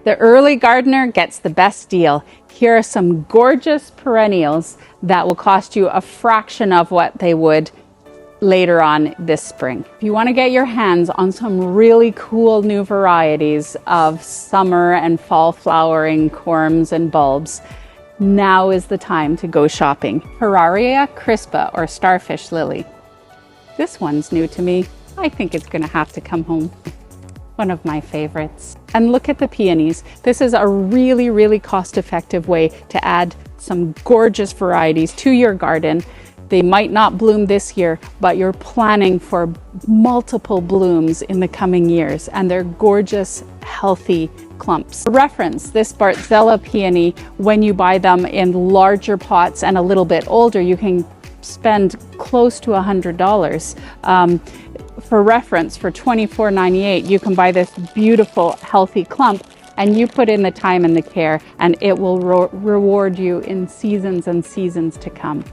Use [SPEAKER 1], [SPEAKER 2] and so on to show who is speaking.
[SPEAKER 1] The early gardener gets the best deal. Here are some gorgeous perennials that will cost you a fraction of what they would later on this spring. If you want to get your hands on some really cool new varieties of summer and fall flowering corms and bulbs, now is the time to go shopping. Herraria crispa, or starfish lily. This one's new to me. I think it's going to have to come home. One of my favorites. And look at the peonies. This is a really, really cost-effective way to add some gorgeous varieties to your garden. They might not bloom this year, but you're planning for multiple blooms in the coming years, and they're gorgeous, healthy clumps. For reference, this Bartzella peony, when you buy them in larger pots and a little bit older, you can spend close to $100. For reference, for $24.98, you can buy this beautiful, healthy clump, and you put in the time and the care, and it will reward you in seasons and seasons to come.